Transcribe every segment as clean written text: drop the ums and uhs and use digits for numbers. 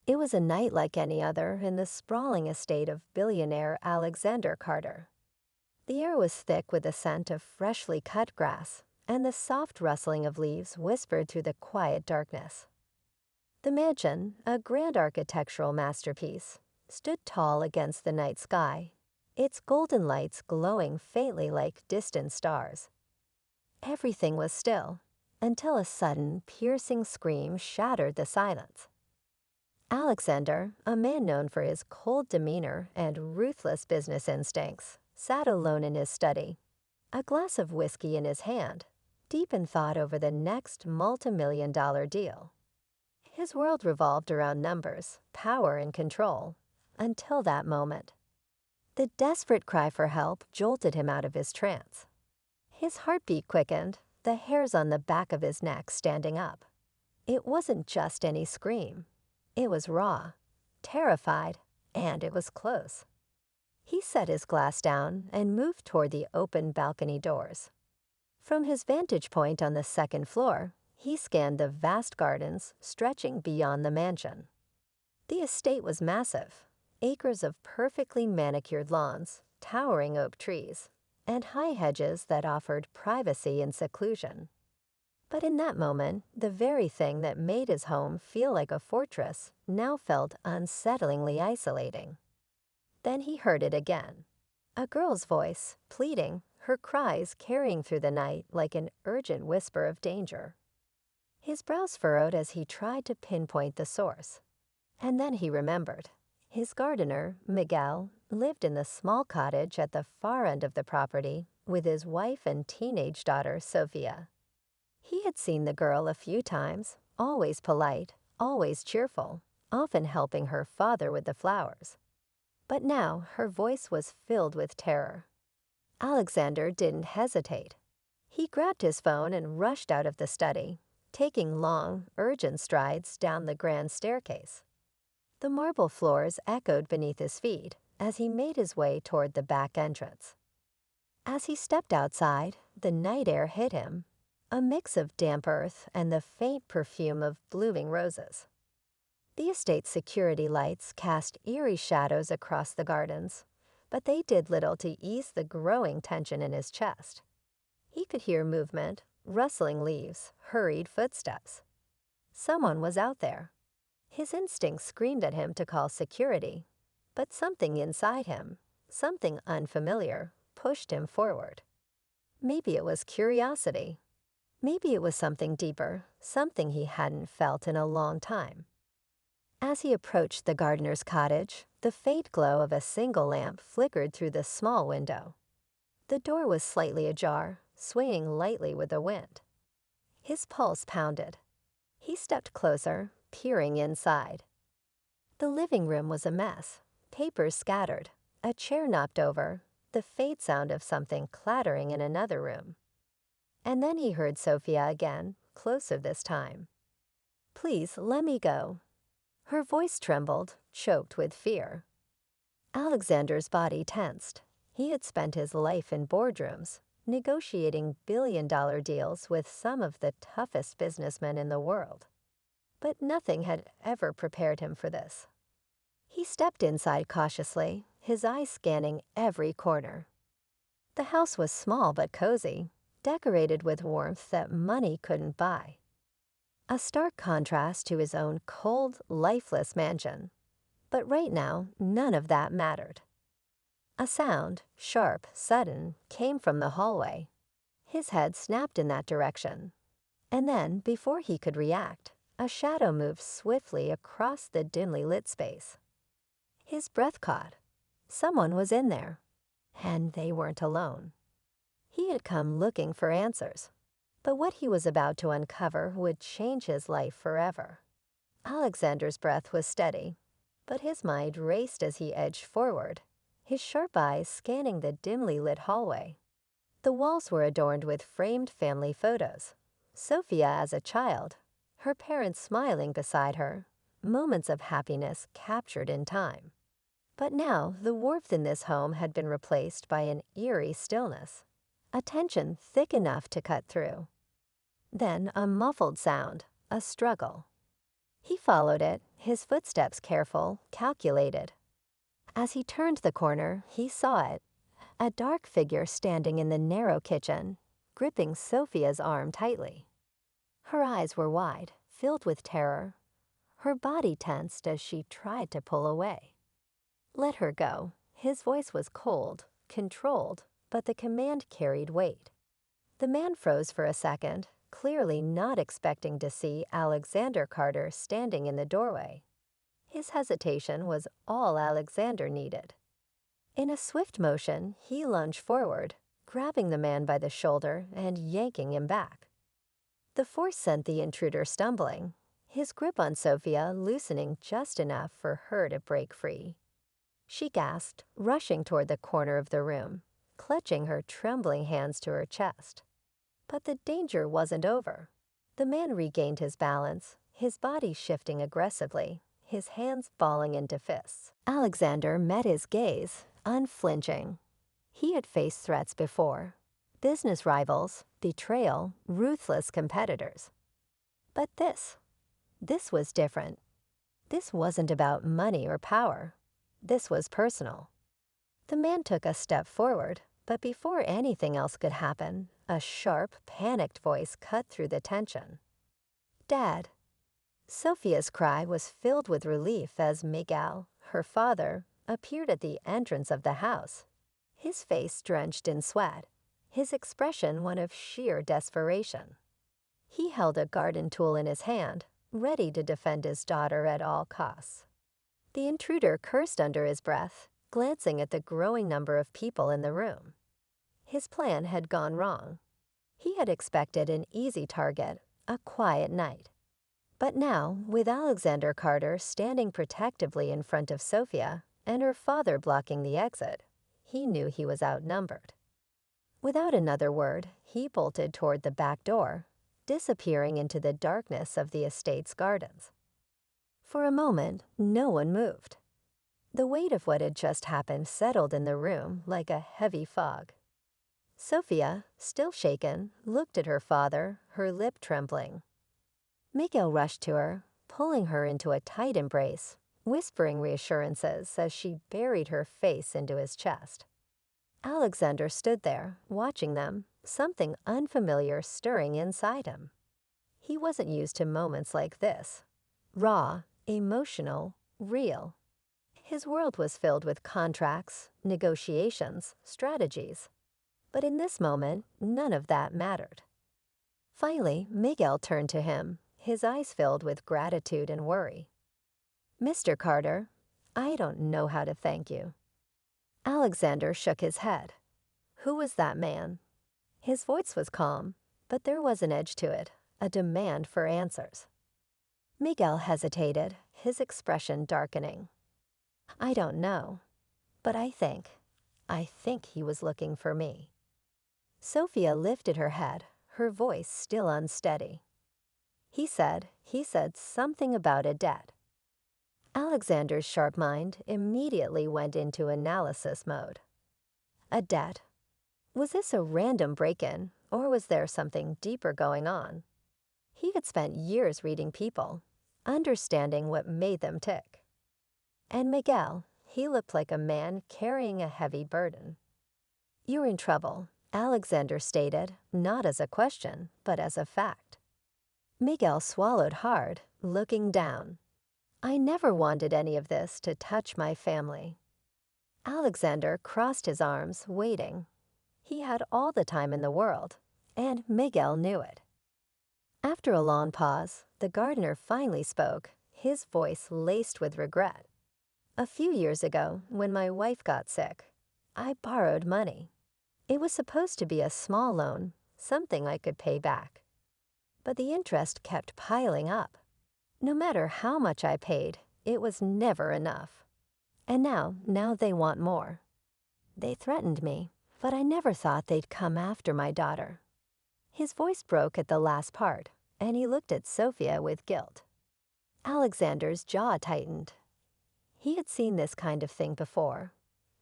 It was a night like any other in the sprawling estate of billionaire Alexander Carter. The air was thick with the scent of freshly cut grass, and the soft rustling of leaves whispered through the quiet darkness. The mansion, a grand architectural masterpiece, stood tall against the night sky, its golden lights glowing faintly like distant stars. Everything was still, until a sudden, piercing scream shattered the silence. Alexander, a man known for his cold demeanor and ruthless business instincts, sat alone in his study, a glass of whiskey in his hand, deep in thought over the next multi-million-dollar deal. His world revolved around numbers, power, and control, until that moment. The desperate cry for help jolted him out of his trance. His heartbeat quickened, the hairs on the back of his neck standing up. It wasn't just any scream. It was raw, terrified, and it was close. He set his glass down and moved toward the open balcony doors. From his vantage point on the second floor, he scanned the vast gardens stretching beyond the mansion. The estate was massive, acres of perfectly manicured lawns, towering oak trees, and high hedges that offered privacy and seclusion. But in that moment, the very thing that made his home feel like a fortress now felt unsettlingly isolating. Then he heard it again. A girl's voice, pleading, her cries carrying through the night like an urgent whisper of danger. His brows furrowed as he tried to pinpoint the source. And then he remembered. His gardener, Miguel, lived in the small cottage at the far end of the property with his wife and teenage daughter, Sophia. He had seen the girl a few times, always polite, always cheerful, often helping her father with the flowers. But now her voice was filled with terror. Alexander didn't hesitate. He grabbed his phone and rushed out of the study, taking long, urgent strides down the grand staircase. The marble floors echoed beneath his feet as he made his way toward the back entrance. As he stepped outside, the night air hit him, a mix of damp earth and the faint perfume of blooming roses. The estate's security lights cast eerie shadows across the gardens, but they did little to ease the growing tension in his chest. He could hear movement, rustling leaves, hurried footsteps. Someone was out there. His instincts screamed at him to call security, but something inside him, something unfamiliar, pushed him forward. Maybe it was curiosity. Maybe it was something deeper, something he hadn't felt in a long time. As he approached the gardener's cottage, the faint glow of a single lamp flickered through the small window. The door was slightly ajar, swaying lightly with the wind. His pulse pounded. He stepped closer, peering inside. The living room was a mess, papers scattered, a chair knocked over, the faint sound of something clattering in another room. And then he heard Sophia again, closer this time. "Please, let me go." Her voice trembled, choked with fear. Alexander's body tensed. He had spent his life in boardrooms, negotiating billion-dollar deals with some of the toughest businessmen in the world. But nothing had ever prepared him for this. He stepped inside cautiously, his eyes scanning every corner. The house was small but cozy, decorated with warmth that money couldn't buy. A stark contrast to his own cold, lifeless mansion. But right now, none of that mattered. A sound, sharp, sudden, came from the hallway. His head snapped in that direction. And then, before he could react, a shadow moved swiftly across the dimly lit space. His breath caught. Someone was in there. And they weren't alone. He had come looking for answers. But what he was about to uncover would change his life forever. Alexander's breath was steady, but his mind raced as he edged forward, his sharp eyes scanning the dimly lit hallway. The walls were adorned with framed family photos. Sophia as a child, her parents smiling beside her, moments of happiness captured in time. But now the warmth in this home had been replaced by an eerie stillness, a tension thick enough to cut through. Then a muffled sound, a struggle. He followed it, his footsteps careful, calculated. As he turned the corner, he saw it, a dark figure standing in the narrow kitchen, gripping Sophia's arm tightly. Her eyes were wide, filled with terror. Her body tensed as she tried to pull away. "Let her go." His voice was cold, controlled, but the command carried weight. The man froze for a second, clearly not expecting to see Alexander Carter standing in the doorway. His hesitation was all Alexander needed. In a swift motion, he lunged forward, grabbing the man by the shoulder and yanking him back. The force sent the intruder stumbling, his grip on Sophia loosening just enough for her to break free. She gasped, rushing toward the corner of the room, clutching her trembling hands to her chest. But the danger wasn't over. The man regained his balance, his body shifting aggressively, his hands balling into fists. Alexander met his gaze, unflinching. He had faced threats before. Business rivals, betrayal, ruthless competitors. But this was different. This wasn't about money or power. This was personal. The man took a step forward, but before anything else could happen, a sharp, panicked voice cut through the tension. "Dad." Sophia's cry was filled with relief as Miguel, her father, appeared at the entrance of the house, his face drenched in sweat, his expression one of sheer desperation. He held a garden tool in his hand, ready to defend his daughter at all costs. The intruder cursed under his breath, glancing at the growing number of people in the room. His plan had gone wrong. He had expected an easy target, a quiet night. But now, with Alexander Carter standing protectively in front of Sophia and her father blocking the exit, he knew he was outnumbered. Without another word, he bolted toward the back door, disappearing into the darkness of the estate's gardens. For a moment, no one moved. The weight of what had just happened settled in the room like a heavy fog. Sophia, still shaken, looked at her father, her lip trembling. Miguel rushed to her, pulling her into a tight embrace, whispering reassurances as she buried her face into his chest. Alexander stood there, watching them, something unfamiliar stirring inside him. He wasn't used to moments like this. Raw, emotional, real. His world was filled with contracts, negotiations, strategies. But in this moment, none of that mattered. Finally, Miguel turned to him, his eyes filled with gratitude and worry. "Mr. Carter, I don't know how to thank you." Alexander shook his head. Who was that man? His voice was calm, but there was an edge to it, a demand for answers. Miguel hesitated, his expression darkening. "I don't know, but I think he was looking for me." Sophia lifted her head, her voice still unsteady. He said something about a debt." Alexander's sharp mind immediately went into analysis mode. A debt? Was this a random break-in, or was there something deeper going on? He had spent years reading people, understanding what made them tick. And Miguel, he looked like a man carrying a heavy burden. "You're in trouble," Alexander stated, not as a question, but as a fact. Miguel swallowed hard, looking down. "I never wanted any of this to touch my family." Alexander crossed his arms, waiting. He had all the time in the world, and Miguel knew it. After a long pause, the gardener finally spoke, his voice laced with regret. "A few years ago, when my wife got sick, I borrowed money. It was supposed to be a small loan, something I could pay back. But the interest kept piling up. No matter how much I paid, it was never enough. And now they want more. They threatened me, but I never thought they'd come after my daughter." His voice broke at the last part, and he looked at Sophia with guilt. Alexander's jaw tightened. He had seen this kind of thing before.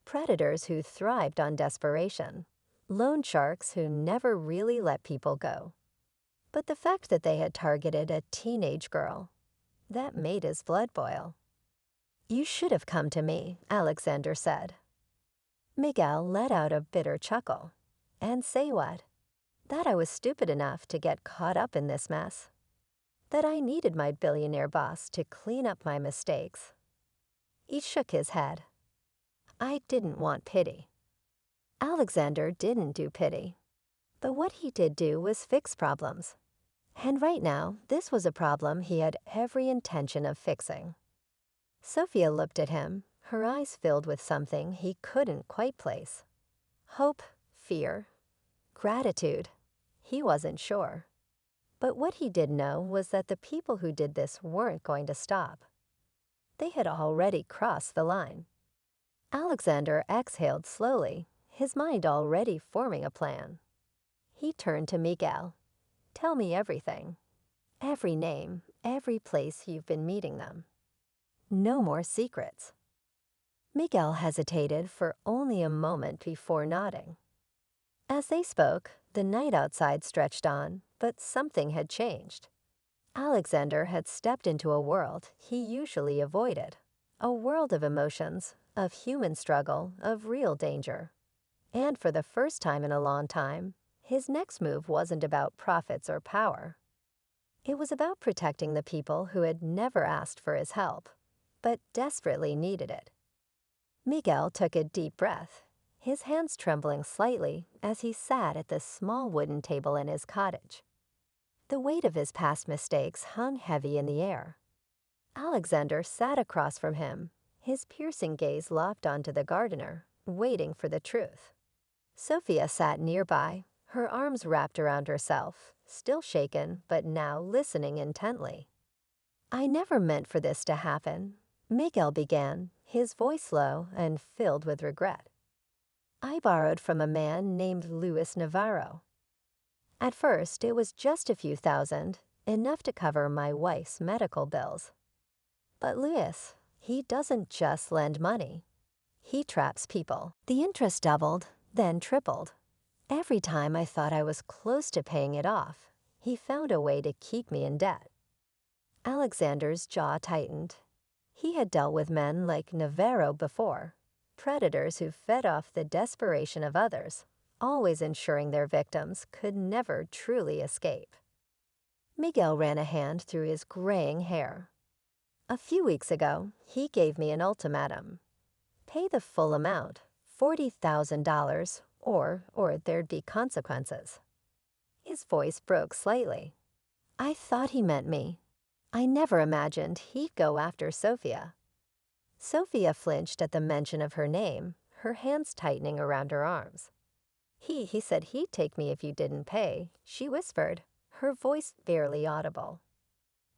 Predators who thrived on desperation. Loan sharks who never really let people go. But the fact that they had targeted a teenage girl, That made his blood boil. "You should have come to me," Alexander said. Miguel let out a bitter chuckle. "And say what?" "That I was stupid enough to get caught up in this mess. That I needed my billionaire boss to clean up my mistakes." He shook his head. "I didn't want pity." Alexander didn't do pity. But what he did do was fix problems. And right now, this was a problem he had every intention of fixing. Sophia looked at him, her eyes filled with something he couldn't quite place. Hope, fear, gratitude. He wasn't sure. But what he did know was that the people who did this weren't going to stop. They had already crossed the line. Alexander exhaled slowly, his mind already forming a plan. He turned to Miguel. "Tell me everything. Every name, every place you've been meeting them. No more secrets." Miguel hesitated for only a moment before nodding. As they spoke, the night outside stretched on, but something had changed. Alexander had stepped into a world he usually avoided, a world of emotions, of human struggle, of real danger. And for the first time in a long time, his next move wasn't about profits or power. It was about protecting the people who had never asked for his help, but desperately needed it. Miguel took a deep breath, his hands trembling slightly as he sat at the small wooden table in his cottage. The weight of his past mistakes hung heavy in the air. Alexander sat across from him, his piercing gaze locked onto the gardener, waiting for the truth. Sophia sat nearby, her arms wrapped around herself, still shaken but now listening intently. "I never meant for this to happen," Miguel began, his voice low and filled with regret. "I borrowed from a man named Luis Navarro. At first, it was just a few thousand, enough to cover my wife's medical bills. But Luis, he doesn't just lend money. He traps people." The interest doubled, then tripled. Every time I thought I was close to paying it off, he found a way to keep me in debt. Alexander's jaw tightened. He had dealt with men like Navarro before, predators who fed off the desperation of others, always ensuring their victims could never truly escape. Miguel ran a hand through his graying hair. "A few weeks ago, he gave me an ultimatum. Pay the full amount, $40,000, or there'd be consequences." His voice broke slightly. "I thought he meant me. I never imagined he'd go after Sophia." Sophia flinched at the mention of her name, her hands tightening around her arms. He said he'd take me if you didn't pay," she whispered, her voice barely audible.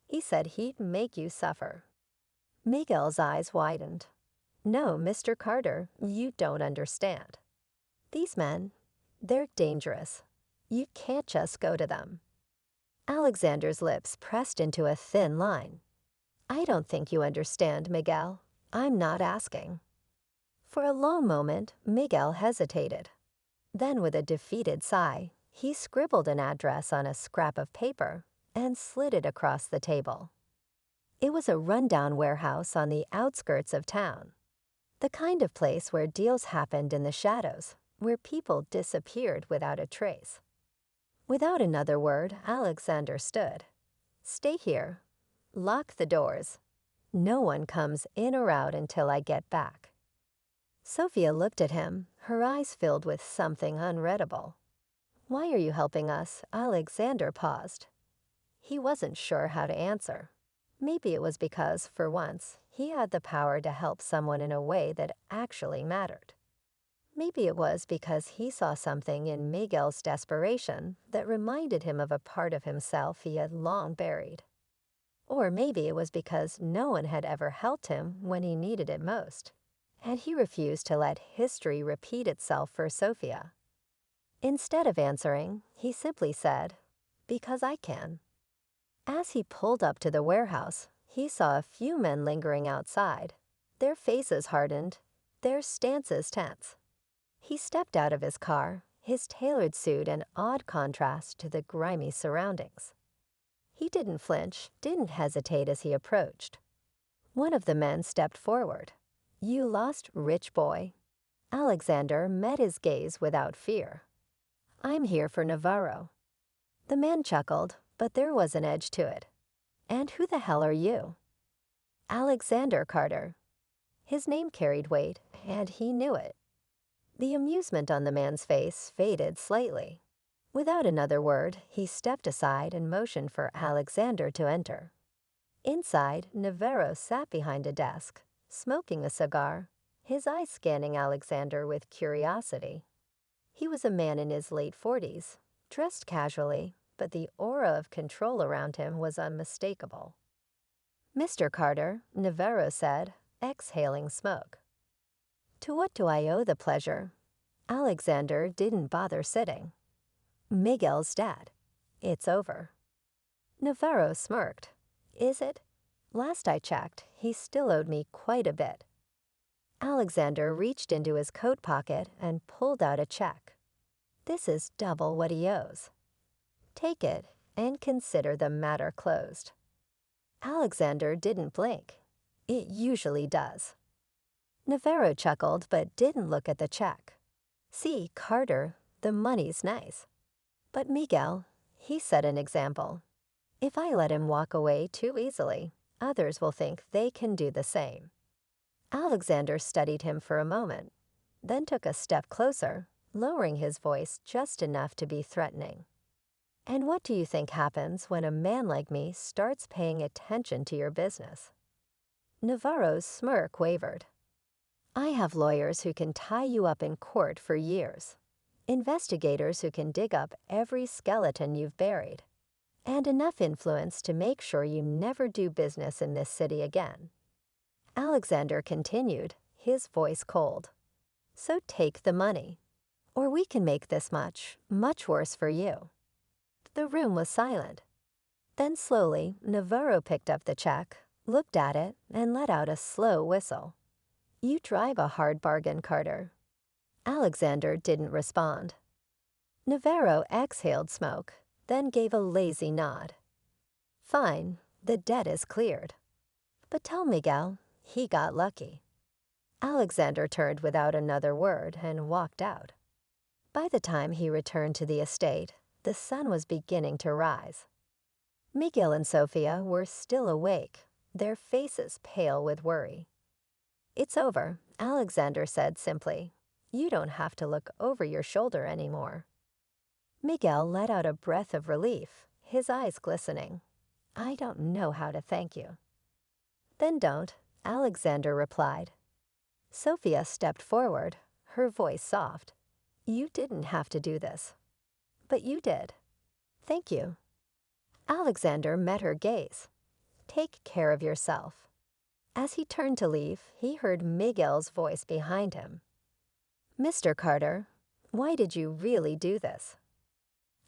"He said he'd make you suffer." Miguel's eyes widened. "No, Mr. Carter, you don't understand. These men, they're dangerous. You can't just go to them." Alexander's lips pressed into a thin line. "I don't think you understand, Miguel. I'm not asking." For a long moment, Miguel hesitated. Then with a defeated sigh, he scribbled an address on a scrap of paper and slid it across the table. It was a rundown warehouse on the outskirts of town. The kind of place where deals happened in the shadows, where people disappeared without a trace. Without another word, Alexander stood. "Stay here. Lock the doors. No one comes in or out until I get back." Sophia looked at him, her eyes filled with something unreadable. "Why are you helping us?" Alexander paused. He wasn't sure how to answer. Maybe it was because, for once, he had the power to help someone in a way that actually mattered. Maybe it was because he saw something in Miguel's desperation that reminded him of a part of himself he had long buried. Or maybe it was because no one had ever helped him when he needed it most, and he refused to let history repeat itself for Sophia. Instead of answering, he simply said, "Because I can." As he pulled up to the warehouse, he saw a few men lingering outside, their faces hardened, their stances tense. He stepped out of his car, his tailored suit an odd contrast to the grimy surroundings. He didn't flinch, didn't hesitate as he approached. One of the men stepped forward. "You lost, rich boy." Alexander met his gaze without fear. "I'm here for Navarro." The man chuckled, but there was an edge to it. "And who the hell are you?" "Alexander Carter." His name carried weight, and he knew it. The amusement on the man's face faded slightly. Without another word, he stepped aside and motioned for Alexander to enter. Inside, Navarro sat behind a desk, smoking a cigar, his eyes scanning Alexander with curiosity. He was a man in his late 40s, dressed casually, but the aura of control around him was unmistakable. "Mr. Carter," Navarro said, exhaling smoke. "To what do I owe the pleasure?" Alexander didn't bother sitting. "Miguel's dead. It's over." Navarro smirked. "Is it? Last I checked, he still owed me quite a bit." Alexander reached into his coat pocket and pulled out a check. "This is double what he owes. Take it and consider the matter closed." Alexander didn't blink. It usually does. Navarro chuckled but didn't look at the check. "See, Carter, the money's nice. But Miguel, he set an example. If I let him walk away too easily, others will think they can do the same." Alexander studied him for a moment, then took a step closer, lowering his voice just enough to be threatening. "And what do you think happens when a man like me starts paying attention to your business?" Navarro's smirk wavered. "I have lawyers who can tie you up in court for years, investigators who can dig up every skeleton you've buried, and enough influence to make sure you never do business in this city again." Alexander continued, his voice cold. "So take the money, or we can make this much worse for you." The room was silent. Then slowly, Navarro picked up the check, looked at it, and let out a slow whistle. "You drive a hard bargain, Carter." Alexander didn't respond. Navarro exhaled smoke, then gave a lazy nod. "Fine, the debt is cleared. But tell Miguel, he got lucky." Alexander turned without another word and walked out. By the time he returned to the estate, the sun was beginning to rise. Miguel and Sofia were still awake, their faces pale with worry. "It's over," Alexander said simply. "You don't have to look over your shoulder anymore." Miguel let out a breath of relief, his eyes glistening. "I don't know how to thank you." "Then don't," Alexander replied. Sofia stepped forward, her voice soft. "You didn't have to do this. But you did. Thank you." Alexander met her gaze. "Take care of yourself." As he turned to leave, he heard Miguel's voice behind him. "Mr. Carter, why did you really do this?"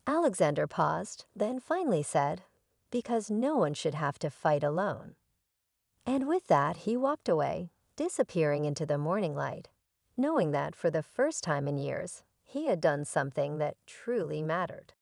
Alexander paused, then finally said, "Because no one should have to fight alone." And with that, he walked away, disappearing into the morning light, knowing that for the first time in years, he had done something that truly mattered.